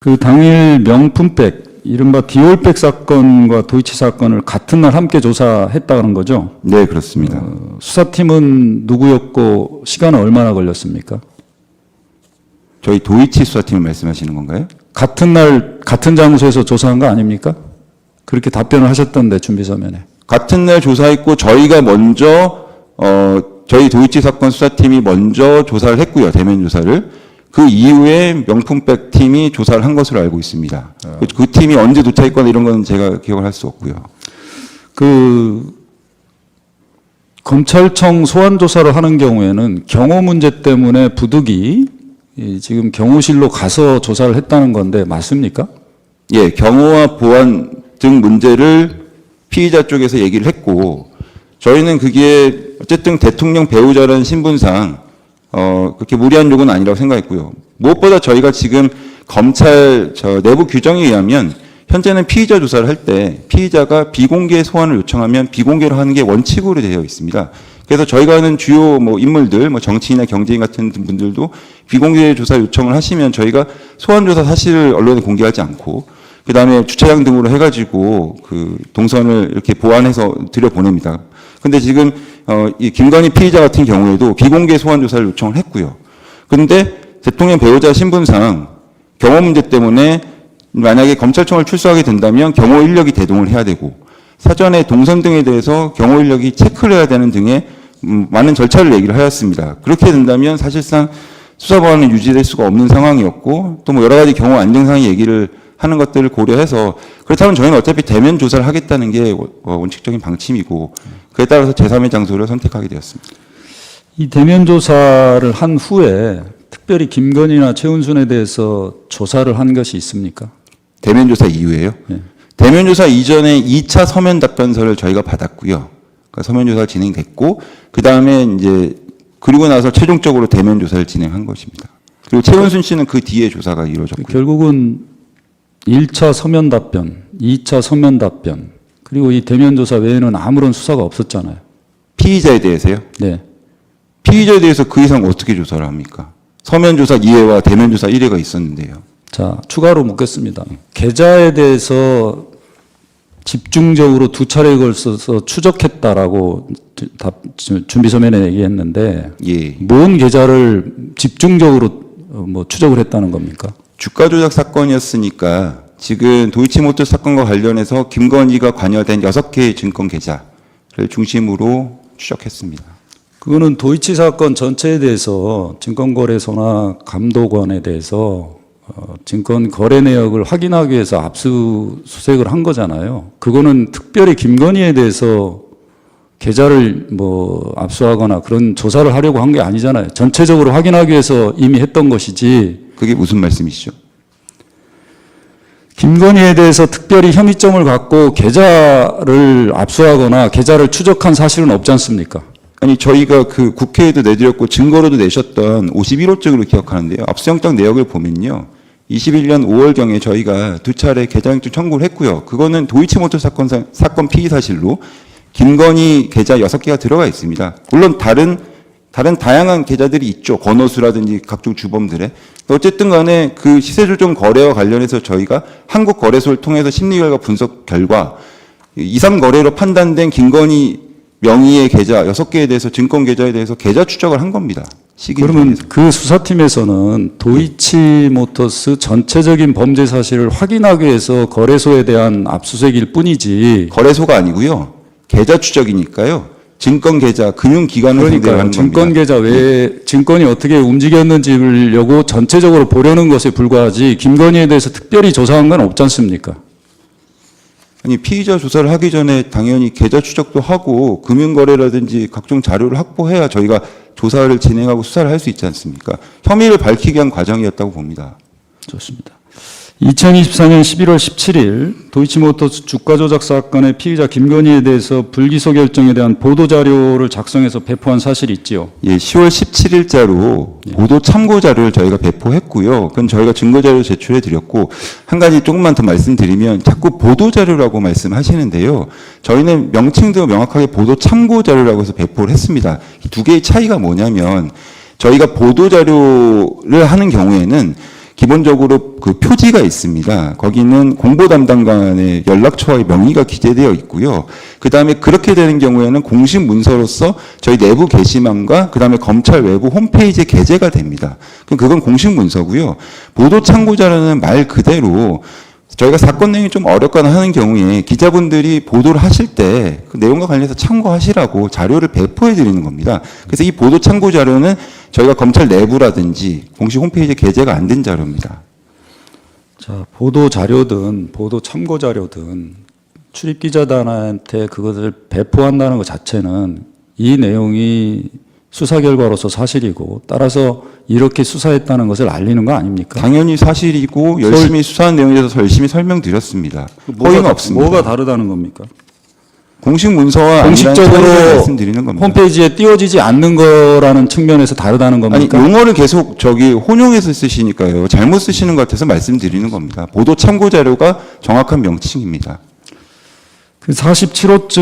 그 당일 명품백, 이른바 디올백 사건과 도이치 사건을 같은 날 함께 조사했다는 거죠? 네, 그렇습니다. 수사팀은 누구였고 시간은 얼마나 걸렸습니까? 저희 도이치 수사팀을 말씀하시는 건가요? 같은 날 같은 장소에서 조사한 거 아닙니까? 그렇게 답변을 하셨던데 준비서면에. 같은 날 조사했고 저희가 먼저 저희 도이치 사건 수사팀이 먼저 조사를 했고요. 대면 조사를. 그 이후에 명품백 팀이 조사를 한 것으로 알고 있습니다. 그 팀이 언제 도착했거나 이런 건 제가 기억을 할 수 없고요. 그 검찰청 소환 조사를 하는 경우에는 경호 문제 때문에 부득이 지금 경호실로 가서 조사를 했다는 건데 맞습니까? 예, 경호와 보안 등 문제를 피의자 쪽에서 얘기를 했고 저희는 그게 어쨌든 대통령 배우자라는 신분상 그렇게 무리한 요구는 아니라고 생각했고요. 무엇보다 저희가 지금 검찰 내부 규정에 의하면 현재는 피의자 조사를 할 때 피의자가 비공개 소환을 요청하면 비공개로 하는 게 원칙으로 되어 있습니다. 그래서 저희가 하는 주요 인물들, 정치인이나 경제인 같은 분들도 비공개 조사 요청을 하시면 저희가 소환 조사 사실을 언론에 공개하지 않고 그 다음에 주차장 등으로 해가지고 그 동선을 이렇게 보완해서 들여보냅니다. 근데 지금 이 김건희 피의자 같은 경우에도 비공개 소환 조사를 요청을 했고요. 그런데 대통령 배우자 신분상 경호 문제 때문에 만약에 검찰청을 출소하게 된다면 경호 인력이 대동을 해야 되고 사전에 동선 등에 대해서 경호 인력이 체크를 해야 되는 등의 많은 절차를 얘기를 하였습니다. 그렇게 된다면 사실상 수사보안은 유지될 수가 없는 상황이었고 또 여러 가지 경호 안정상의 얘기를 하는 것들을 고려해서 그렇다면 저희는 어차피 대면 조사를 하겠다는 게 원칙적인 방침이고 그에 따라서 제3의 장소를 선택하게 되었습니다. 이 대면 조사를 한 후에 특별히 김건희나 최은순에 대해서 조사를 한 것이 있습니까? 대면 조사 이후에요? 네. 대면 조사 이전에 2차 서면 답변서를 저희가 받았고요. 그러니까 서면 조사가 진행됐고 그 다음에 이제 그리고 나서 최종적으로 대면 조사를 진행한 것입니다. 그리고 최은순 씨는 그 뒤에 조사가 이루어졌고요. 결국은 1차 서면 답변, 2차 서면 답변, 그리고 이 대면 조사 외에는 아무런 수사가 없었잖아요. 피의자에 대해서요? 네. 피의자에 대해서 그 이상 어떻게 조사를 합니까? 서면 조사 2회와 대면 조사 1회가 있었는데요. 자, 추가로 묻겠습니다. 계좌에 대해서 집중적으로 두 차례에 걸쳐서 추적했다라고 준비서면에 얘기했는데, 예. 뭔 계좌를 집중적으로 추적을 했다는 겁니까? 주가 조작 사건이었으니까 지금 도이치모터 사건과 관련해서 김건희가 관여된 6개의 증권 계좌를 중심으로 추적했습니다. 그거는 도이치 사건 전체에 대해서 증권거래소나 감독원에 대해서 증권 거래 내역을 확인하기 위해서 압수수색을 한 거잖아요. 그거는 특별히 김건희에 대해서 계좌를 압수하거나 그런 조사를 하려고 한 게 아니잖아요. 전체적으로 확인하기 위해서 이미 했던 것이지. 그게 무슨 말씀이시죠? 김건희에 대해서 특별히 혐의점을 갖고 계좌를 압수하거나 계좌를 추적한 사실은 없지 않습니까? 아니 저희가 그 국회에도 내드렸고 증거로도 내셨던 51호증으로 기억하는데요. 압수영장 내역을 보면요. 21년 5월경에 저희가 2차례 계좌영장 청구를 했고요. 그거는 도이치모터 사건 피의 사실로 김건희 계좌 6개가 들어가 있습니다. 물론 다른 다양한 계좌들이 있죠. 권오수라든지 각종 주범들의. 어쨌든 간에 그 시세조정 거래와 관련해서 저희가 한국거래소를 통해서 심리결과 분석 결과 2, 3거래로 판단된 김건희 명의의 계좌 6개에 대해서 증권 계좌에 대해서 계좌 추적을 한 겁니다. 그러면 그 수사팀에서는 도이치모터스 전체적인 범죄 사실을 확인하기 위해서 거래소에 대한 압수수색일 뿐이지. 거래소가 아니고요. 계좌 추적이니까요. 증권 계좌, 금융기관을 상대로 하는 증권 겁니다. 계좌 외에 증권이 어떻게 움직였는지를 전체적으로 보려는 것에 불과하지 김건희에 대해서 특별히 조사한 건 없지 않습니까? 아니 피의자 조사를 하기 전에 당연히 계좌 추적도 하고 금융거래라든지 각종 자료를 확보해야 저희가 조사를 진행하고 수사를 할 수 있지 않습니까? 혐의를 밝히기 위한 과정이었다고 봅니다. 좋습니다. 2024년 11월 17일 도이치모터스 주가 조작 사건의 피의자 김건희에 대해서 불기소 결정에 대한 보도자료를 작성해서 배포한 사실이 있지요. 예, 10월 17일자로 보도 참고 자료를 저희가 배포했고요. 그건 저희가 증거 자료 제출해 드렸고 한 가지 조금만 더 말씀드리면 자꾸 보도 자료라고 말씀하시는데요. 저희는 명칭도 명확하게 보도 참고 자료라고 해서 배포를 했습니다. 이 두 개의 차이가 뭐냐면 저희가 보도 자료를 하는 경우에는 기본적으로 그 표지가 있습니다. 거기는 공보 담당관의 연락처와 명의가 기재되어 있고요. 그 다음에 그렇게 되는 경우에는 공식 문서로서 저희 내부 게시망과 그 다음에 검찰 외부 홈페이지에 게재가 됩니다. 그럼 그건 공식 문서고요. 보도 참고 자료는 말 그대로 저희가 사건 내용이 좀 어렵거나 하는 경우에 기자분들이 보도를 하실 때 그 내용과 관련해서 참고하시라고 자료를 배포해 드리는 겁니다. 그래서 이 보도 참고 자료는 저희가 검찰 내부라든지 공식 홈페이지에 게재가 안 된 자료입니다. 자, 보도 자료든 보도 참고 자료든 출입 기자단한테 그것을 배포한다는 것 자체는 이 내용이 수사 결과로서 사실이고 따라서 이렇게 수사했다는 것을 알리는 거 아닙니까? 당연히 사실이고 열심히 수사한 내용에 대해서 열심히 설명드렸습니다. 허위는 없습니다. 뭐가 다르다는 겁니까? 공식 문서와 공식적으로 말씀드리는 겁니다. 홈페이지에 띄워지지 않는 거라는 측면에서 다르다는 아니 겁니까? 용어를 계속 혼용해서 쓰시니까요. 잘못 쓰시는 것 같아서 말씀드리는 겁니다. 보도 참고 자료가 정확한 명칭입니다. 그 47호증